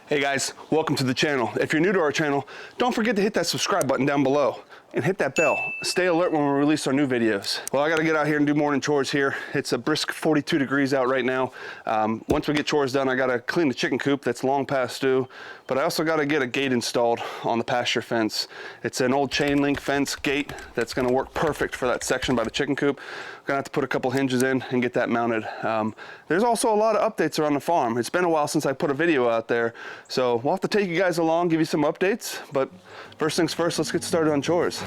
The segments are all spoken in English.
Hey guys, welcome to the channel. If you're new to our channel, don't forget to hit that subscribe button down below and hit that bell. Stay alert when we release our new videos. Well, I gotta get out here and do morning chores here. It's a brisk 42 degrees out right now. Once we get chores done, I gotta clean the chicken coop that's long past due, but I also gotta get a gate installed on the pasture fence. It's an old chain link fence gate that's gonna work perfect for that section by the chicken coop. I'm gonna have to put a couple hinges in and get that mounted. There's also a lot of updates around the farm. It's been a while since I put a video out there, so we'll have to take you guys along, give you some updates, but first things first, let's get started on chores.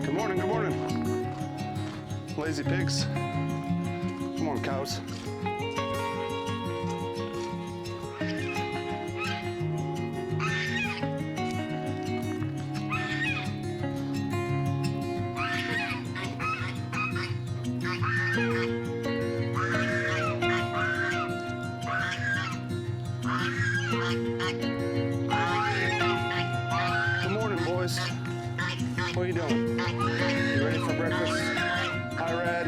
Good morning. Lazy pigs. Come on, cows. Good morning, boys. What are you doing? You ready for breakfast? Hi, Red.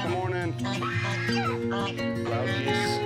Good morning. Loud geese.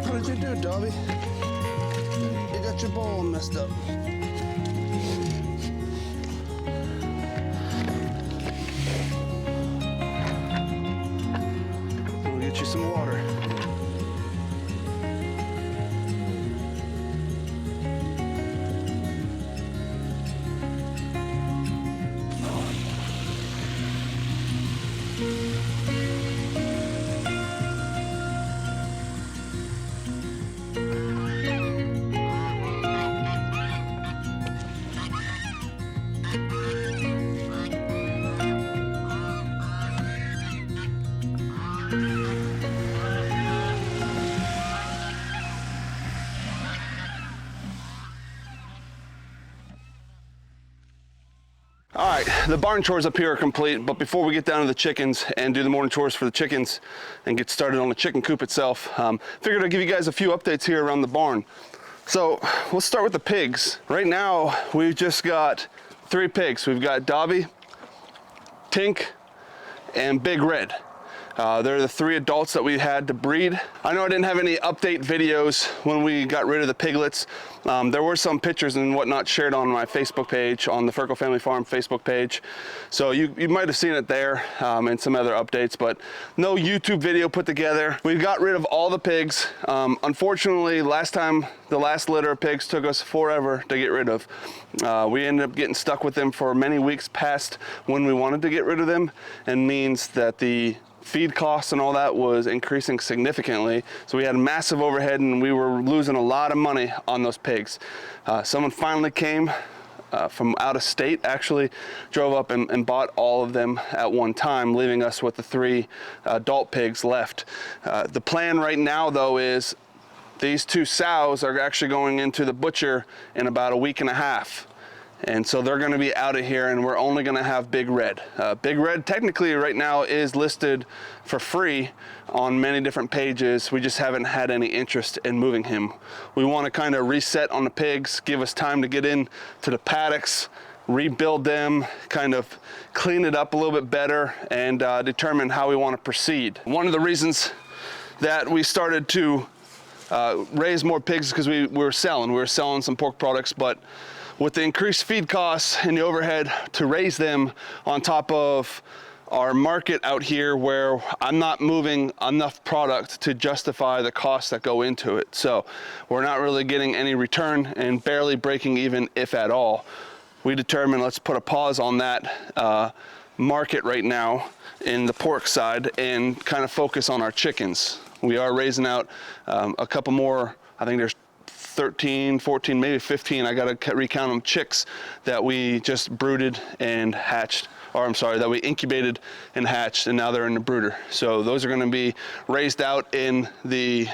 What did you do, Dobby? You got your bowl messed up. We'll get you some water. All right, the barn chores up here are complete, but before we get down to the chickens and do the morning chores for the chickens and get started on the chicken coop itself, figured I'd give you guys a few updates here around the barn. So let's start with the pigs. Right now, we've just got 3 pigs. We've got Dobby, Tink, and Big Red. They're the 3 adults that we had to breed. I know I didn't have any update videos when we got rid of the piglets. There were some pictures and whatnot shared on my Facebook page, on the Ferko Family Farm Facebook page. So you might have seen it there, and some other updates, but no YouTube video put together. We got rid of all the pigs. Unfortunately, the last litter of pigs took us forever to get rid of. We ended up getting stuck with them for many weeks past when we wanted to get rid of them, and means that the feed costs and all that was increasing significantly. So we had a massive overhead and we were losing a lot of money on those pigs. Someone finally came from out of state, actually drove up and bought all of them at one time, leaving us with the 3 adult pigs left. The plan right now though is these 2 sows are actually going into the butcher in about a week and a half. And so they're gonna be out of here and we're only gonna have Big Red. Big Red technically right now is listed for free on many different pages. We just haven't had any interest in moving him. We wanna kind of reset on the pigs, give us time to get in to the paddocks, rebuild them, kind of clean it up a little bit better, and determine how we wanna proceed. One of the reasons that we started to raise more pigs is because we were selling some pork products, but with the increased feed costs and the overhead to raise them on top of our market out here where I'm not moving enough product to justify the costs that go into it. So we're not really getting any return and barely breaking even, if at all. We determined let's put a pause on that market right now in the pork side and kind of focus on our chickens. We are raising out a couple more, I think there's 13, 14, maybe 15, I gotta recount them, chicks that we just brooded and hatched, or I'm sorry, that we incubated and hatched, and now they're in the brooder. So those are gonna be raised out in the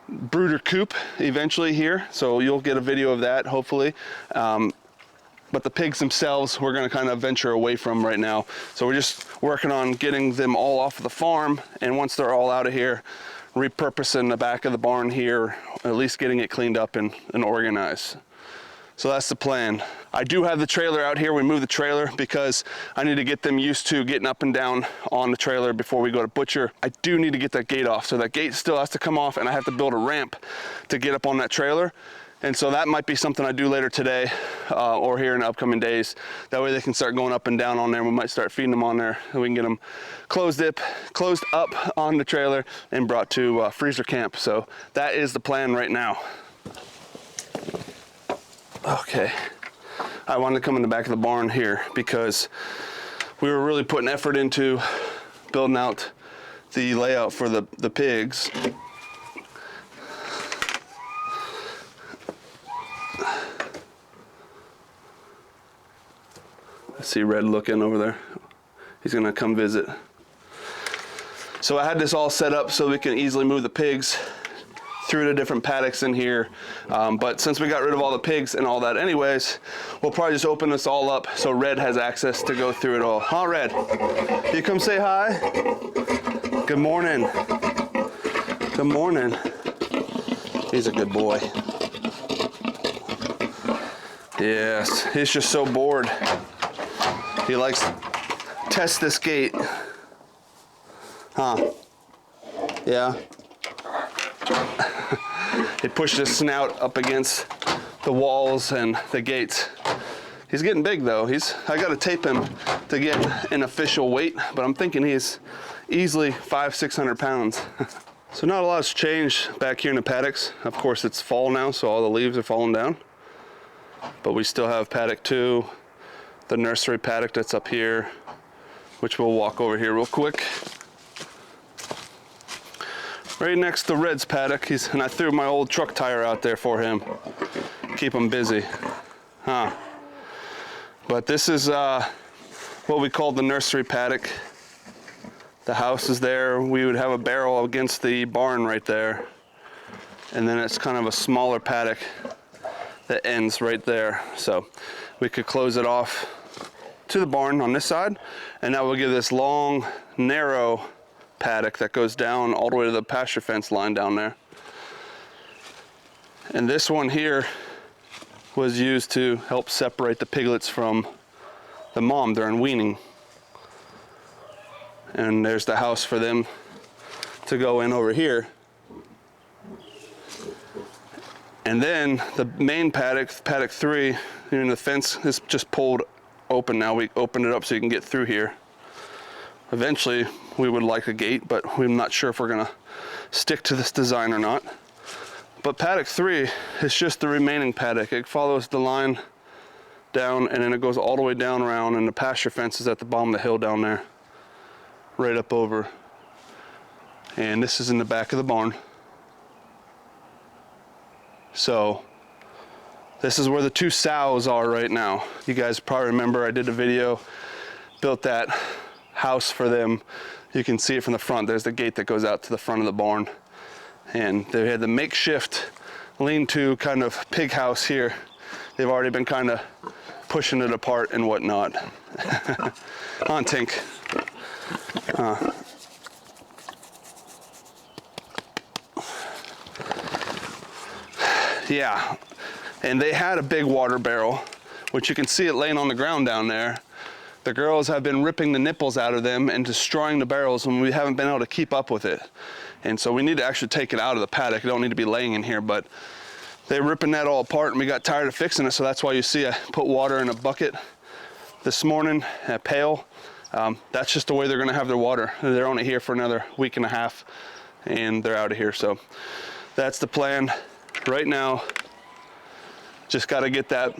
brooder coop eventually here. So you'll get a video of that, hopefully. But the pigs themselves, we're gonna kind of venture away from right now. So we're just working on getting them all off of the farm, and once they're all out of here, repurposing the back of the barn here, at least getting it cleaned up and organized. So that's the plan. I do have the trailer out here. We moved the trailer because I need to get them used to getting up and down on the trailer before we go to butcher. I do need to get that gate off. So that gate still has to come off and I have to build a ramp to get up on that trailer. And so that might be something I do later today or here in the upcoming days. That way they can start going up and down on there. We might start feeding them on there and we can get them closed up on the trailer and brought to freezer camp. So that is the plan right now. Okay, I wanted to come in the back of the barn here because we were really putting effort into building out the layout for the pigs. I see Red looking over there. He's gonna come visit. So I had this all set up so we can easily move the pigs through the different paddocks in here. But since we got rid of all the pigs and all that anyways, we'll probably just open this all up so Red has access to go through it all. Huh, Red? You come say hi? Good morning. Good morning. He's a good boy. Yes, he's just so bored. He likes to test this gate. Huh? Yeah? He pushed his snout up against the walls and the gates. He's getting big though. I gotta tape him to get an official weight, but I'm thinking he's easily 500-600 pounds. So not a lot's changed back here in the paddocks. Of course it's fall now, so all the leaves are falling down. But we still have paddock 2, the nursery paddock that's up here, which we'll walk over here real quick. Right next to Red's paddock, and I threw my old truck tire out there for him. Keep him busy. Huh. But this is what we call the nursery paddock. The house is there. We would have a barrel against the barn right there. And then it's kind of a smaller paddock that ends right there. So we could close it off to the barn on this side, and that will give this long, narrow paddock that goes down all the way to the pasture fence line down there. And this one here was used to help separate the piglets from the mom during weaning. And there's the house for them to go in over here. And then the main paddock, paddock 3, even the fence is just pulled open now. We opened it up so you can get through here. Eventually, we would like a gate, but we're not sure if we're gonna stick to this design or not. But paddock 3 is just the remaining paddock. It follows the line down and then it goes all the way down around, and the pasture fence is at the bottom of the hill down there, right up over. And this is in the back of the barn. So this is where the 2 sows are right now. You guys probably remember I did a video, built that house for them. You can see it from the front. There's the gate that goes out to the front of the barn. And they had the makeshift lean-to kind of pig house here. They've already been kind of pushing it apart and whatnot. On Tink. Yeah, and they had a big water barrel, which you can see it laying on the ground down there. The girls have been ripping the nipples out of them and destroying the barrels, and we haven't been able to keep up with it. And so we need to actually take it out of the paddock. It don't need to be laying in here, but they're ripping that all apart, and we got tired of fixing it, so that's why you see I put water in a bucket this morning, a pail. That's just the way they're gonna have their water. They're only here for another week and a half, and they're out of here. So that's the plan right now. Just gotta get that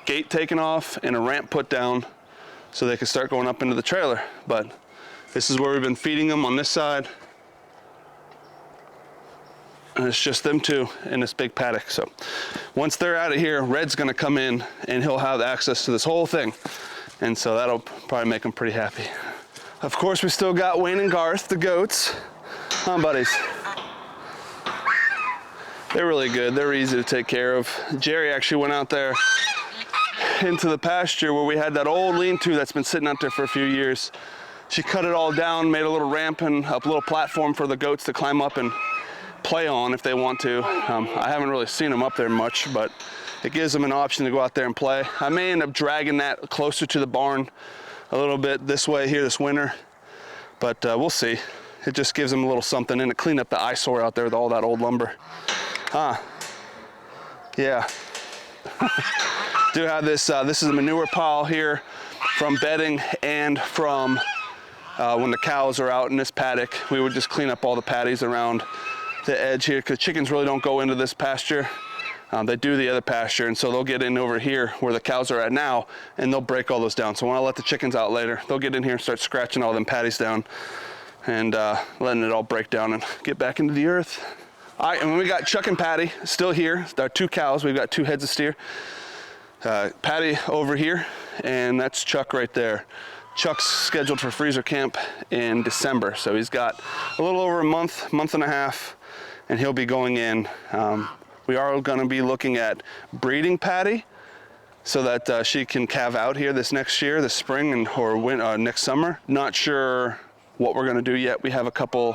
gate taken off and a ramp put down so they can start going up into the trailer. But this is where we've been feeding them on this side. And it's just them 2 in this big paddock. So once they're out of here, Red's gonna come in and he'll have access to this whole thing. And so that'll probably make them pretty happy. Of course, we still got Wayne and Garth, the goats. Huh, buddies? They're really good. They're easy to take care of. Jerry actually went out there into the pasture where we had that old lean-to that's been sitting out there for a few years. She cut it all down, made a little ramp and a little platform for the goats to climb up and play on if they want to. I haven't really seen them up there much, but it gives them an option to go out there and play. I may end up dragging that closer to the barn a little bit this way here this winter, but we'll see. It just gives them a little something and to clean up the eyesore out there with all that old lumber. Yeah. Do have this, this is a manure pile here from bedding and from when the cows are out in this paddock. We would just clean up all the patties around the edge here because chickens really don't go into this pasture. They do the other pasture, and so they'll get in over here where the cows are at now, and they'll break all those down. So when I let the chickens out later, they'll get in here and start scratching all them patties down and letting it all break down and get back into the earth. All right, and we got Chuck and Patty still here. Our 2 cows. We've got 2 heads of steer. Patty over here, and that's Chuck right there. Chuck's scheduled for freezer camp in December, so he's got a little over a month, month and a half, and he'll be going in. We are going to be looking at breeding Patty so that she can calve out here this next year, this spring or next summer. Not sure what we're going to do yet. We have a couple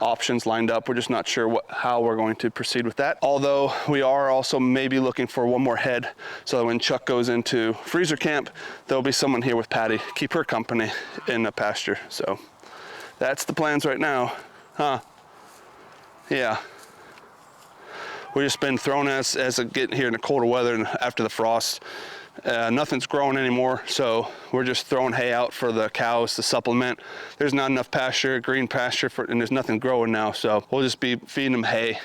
options lined up. We're just not sure how we're going to proceed with that. Although we are also maybe looking for 1 more head so that when Chuck goes into freezer camp, there'll be someone here with Patty, keep her company in the pasture. So that's the plans right now. Yeah. We've just been thrown as it getting here in the colder weather and after the frost. Nothing's growing anymore, so we're just throwing hay out for the cows to supplement. There's not enough pasture, green pasture, and there's nothing growing now, so we'll just be feeding them hay.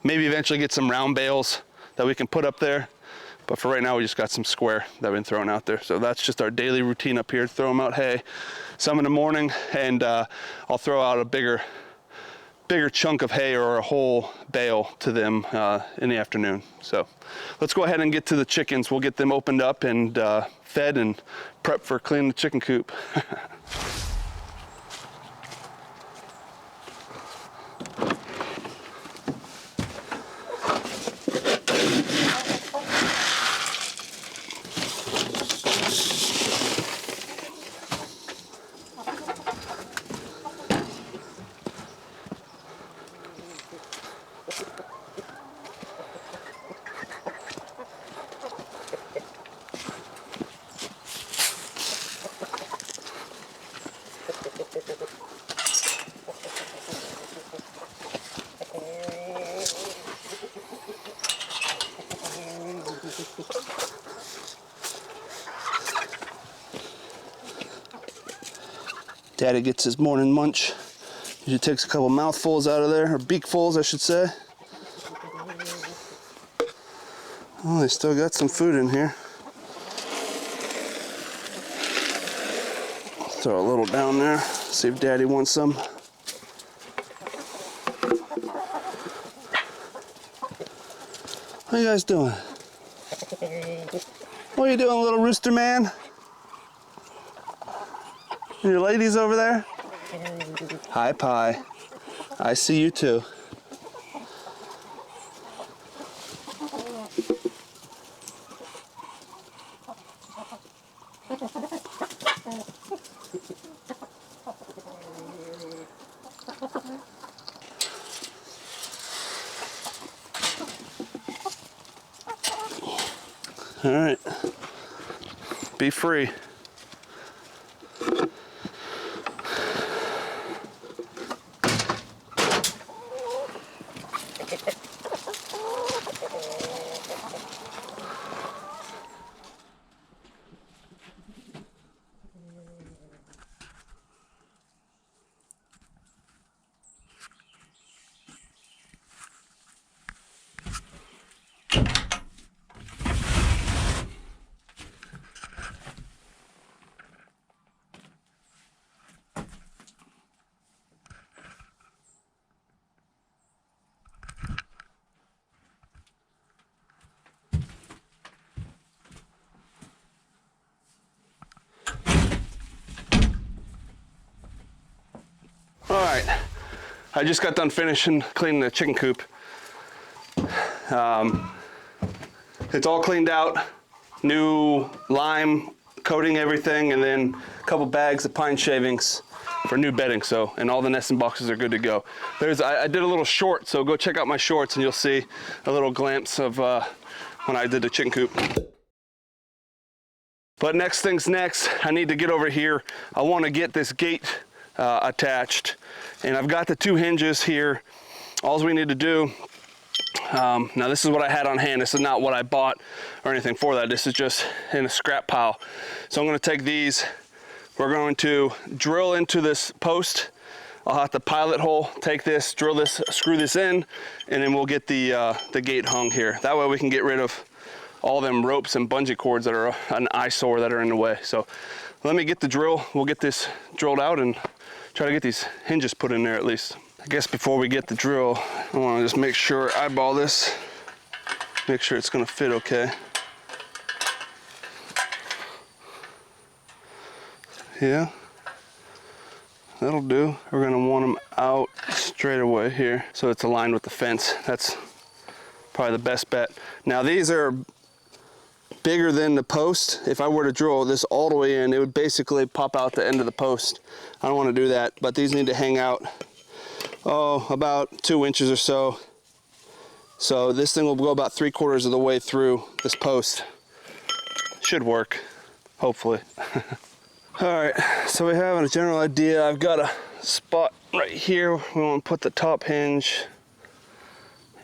Maybe eventually get some round bales that we can put up there, but for right now we just got some square that have been thrown out there. So that's just our daily routine up here, throw them out hay some in the morning, and I'll throw out a bigger chunk of hay or a whole bale to them in the afternoon. So let's go ahead and get to the chickens. We'll get them opened up and fed and prep for cleaning the chicken coop. Daddy gets his morning munch. Usually takes a couple mouthfuls out of there, or beakfuls, I should say. Oh, they still got some food in here. Throw a little down there, see if Daddy wants some. What are you guys doing? What are you doing, little rooster man? Your ladies over there? Hi, Pie. I see you too. All right, be free. All right, I just got done finishing cleaning the chicken coop. It's all cleaned out, new lime coating everything, and then a couple bags of pine shavings for new bedding. So, and all the nesting boxes are good to go. I did a little short, so go check out my shorts and you'll see a little glimpse of when I did the chicken coop. But next thing's next, I need to get over here. I want to get this gate attached, and I've got the 2 hinges here. All we need to do, now this is what I had on hand. This is not what I bought or anything for that. This is just in a scrap pile. So I'm going to take these. We're going to drill into this post. I'll have to pilot hole, take this, drill this, screw this in, and then we'll get the gate hung here. That way we can get rid of all them ropes and bungee cords that are an eyesore that are in the way. So let me get the drill. We'll get this drilled out and try to get these hinges put in there at least. I guess before we get the drill, I want to just make sure, eyeball this, make sure it's going to fit okay. Yeah, that'll do. We're going to want them out straight away here so it's aligned with the fence. That's probably the best bet. Now these are bigger than the post. If I were to drill this all the way in, it would basically pop out the end of the post. I don't want to do that, but these need to hang out, about 2 inches or so. So this thing will go about 3/4 of the way through this post. Should work, hopefully. All right, so we have a general idea. I've got a spot right here. We want to put the top hinge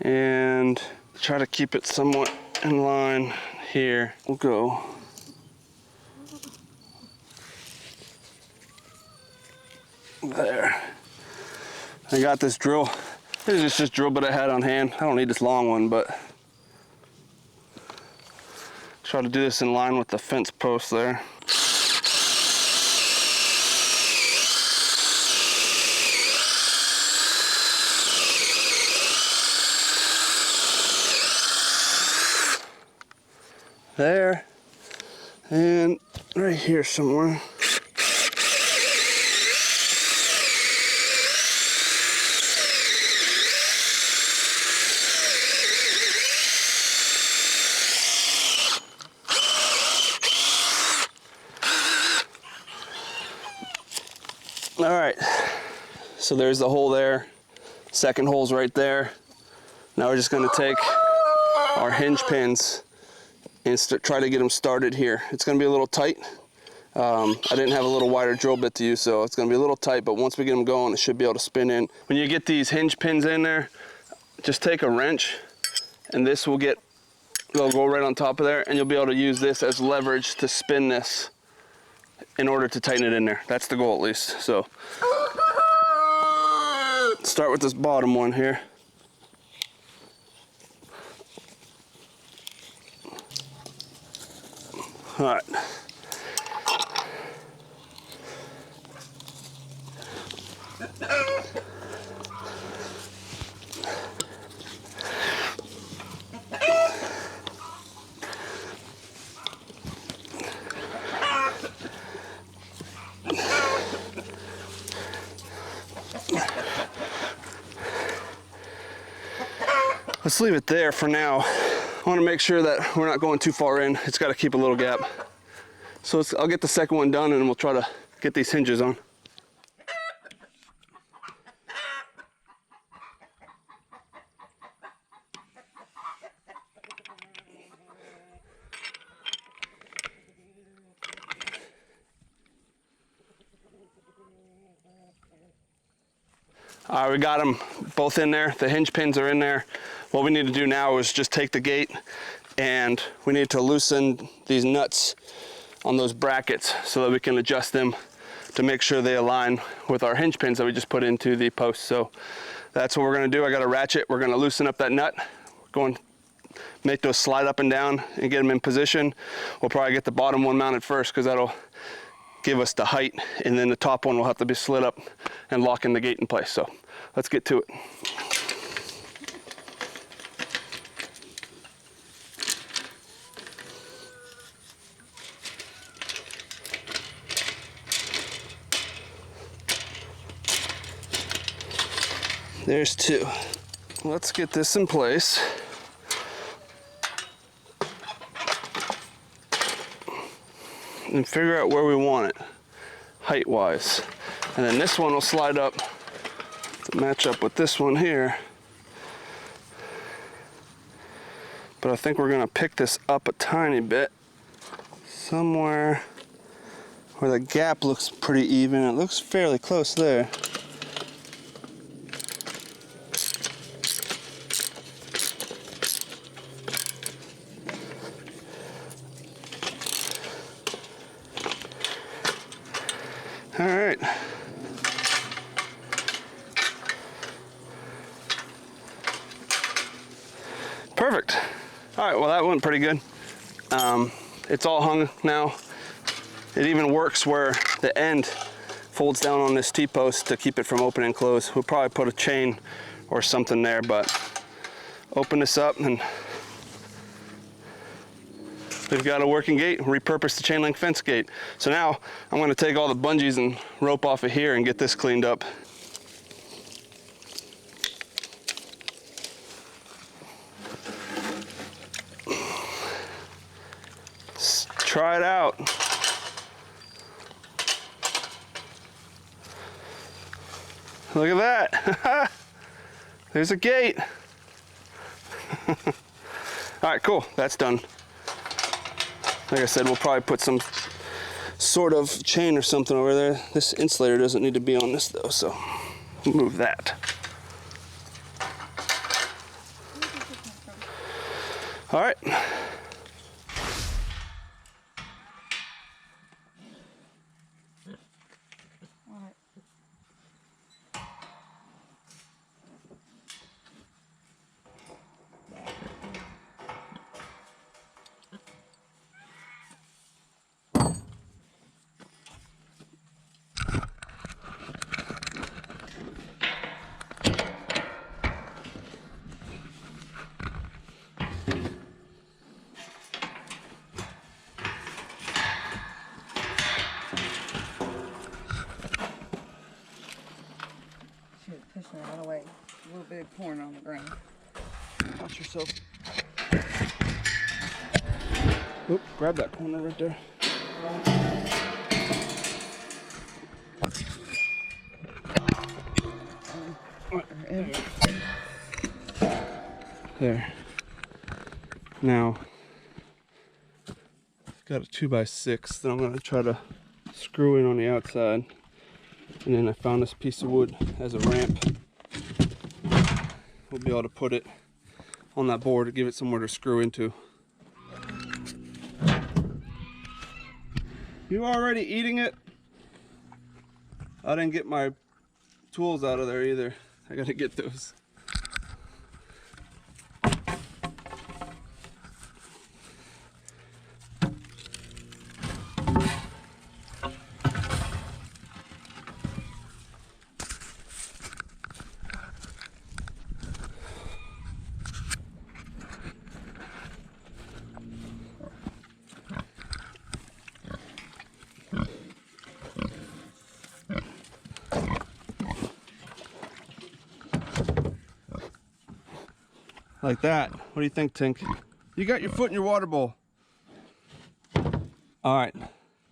and try to keep it somewhat in line here. We'll go there. I got this drill. This is just drill bit I had on hand. I don't need this long one, but try to do this in line with the fence post there. There, and right here somewhere. All right, so there's the hole there. Second hole's right there. Now we're just gonna take our hinge pins and try to get them started here. It's gonna be a little tight. I didn't have a little wider drill bit to use, so it's gonna be a little tight, but once we get them going, it should be able to spin in. When you get these hinge pins in there, just take a wrench, and this will they'll go right on top of there, and you'll be able to use this as leverage to spin this in order to tighten it in there. That's the goal, at least. So start with this bottom one here. All right. Let's leave it there for now. I want to make sure that we're not going too far in. It's got to keep a little gap. So I'll get the second one done and we'll try to get these hinges on. All right, we got them both in there. The hinge pins are in there. What we need to do now is just take the gate and we need to loosen these nuts on those brackets so that we can adjust them to make sure they align with our hinge pins that we just put into the post. So that's what we're gonna do. I got a ratchet. We're gonna loosen up that nut. We're going to make those slide up and down and get them in position. We'll probably get the bottom one mounted first because that'll give us the height, and then the top one will have to be slid up and locking the gate in place. So let's get to it. There's two. Let's get this in place. And figure out where we want it, height-wise. And then this one will slide up to match up with this one here. But I think we're gonna pick this up a tiny bit, somewhere where the gap looks pretty even. It looks fairly close there. All right. Perfect. All right, well, that went pretty good. It's all hung now. It even works where the end folds down on this T-post to keep it from opening and close. We'll probably put a chain or something there, but open this up and we've got a working gate, repurpose the chain link fence gate. So now I'm gonna take all the bungees and rope off of here and get this cleaned up. Let's try it out. Look at that. There's a gate. All right, cool, that's done. Like I said, we'll probably put some sort of chain or something over there. This insulator doesn't need to be on this though, so move that. All right. Pushing it out of the way. A little bit of corn on the ground. Watch yourself. Oop, grab that corner right there. There. Now, I've got a 2x6 that I'm going to try to screw in on the outside. And then I found this piece of wood as a ramp. We'll be able to put it on that board to give it somewhere to screw into. You already eating it? I didn't get my tools out of there either. I gotta get those. Like that. What do you think, Tink? You got your foot in your water bowl. All right.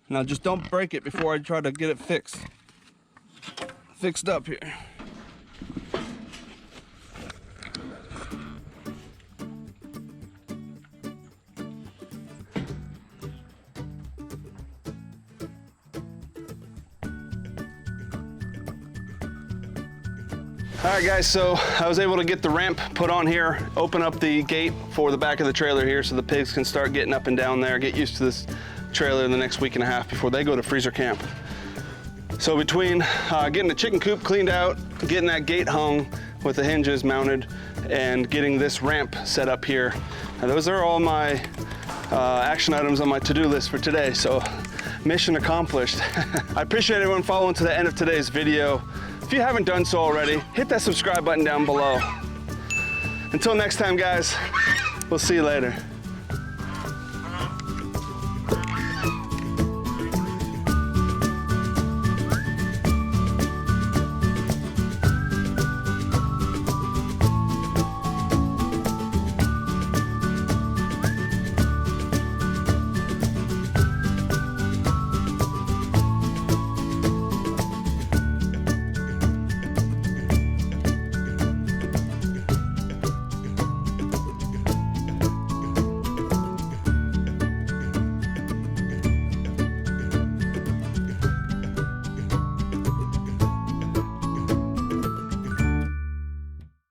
Now just don't break it before I try to get it fixed up here. All right guys, so I was able to get the ramp put on here, open up the gate for the back of the trailer here so the pigs can start getting up and down there, get used to this trailer in the next week and a half before they go to freezer camp. So between getting the chicken coop cleaned out, getting that gate hung with the hinges mounted, and getting this ramp set up here, and those are all my action items on my to-do list for today, so mission accomplished. I appreciate everyone following to the end of today's video. If you haven't done so already, hit that subscribe button down below. Until next time, guys, we'll see you later.